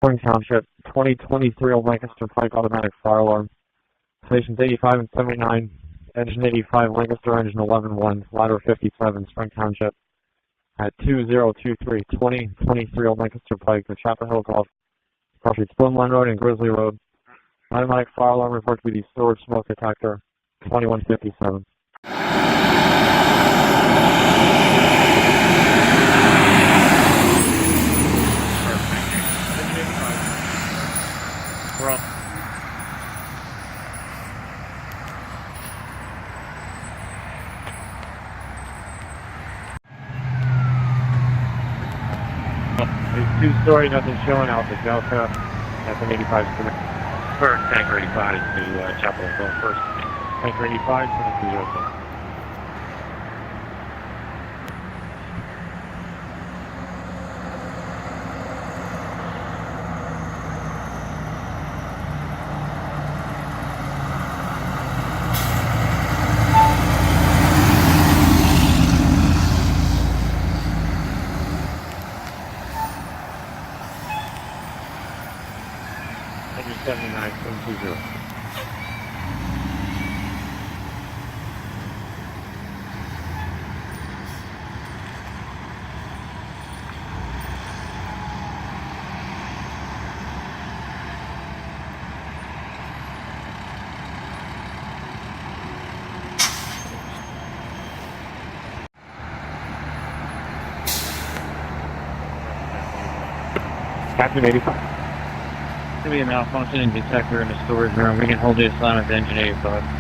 Spring Township, 2023 Old Lancaster Pike automatic fire alarm. Stations 85 and 79, engine 85, Lancaster, engine 11-1, ladder 57, Spring Township. At 2023, 2023 Old Lancaster Pike, the Chapel Hill Golf, across Spoonline Road and Grizzly Road. Automatic fire alarm report to be the storage smoke detector, 2157. We're off. It's two-story, nothing showing out the Delta. That's an 85 Street. First, tanker 85 to Chapel Hill first. Tanker 85, 2206. Engine 79, 720. Captain 85. Should be a malfunction in detector in the storage room. We can hold the assignment to engine 85.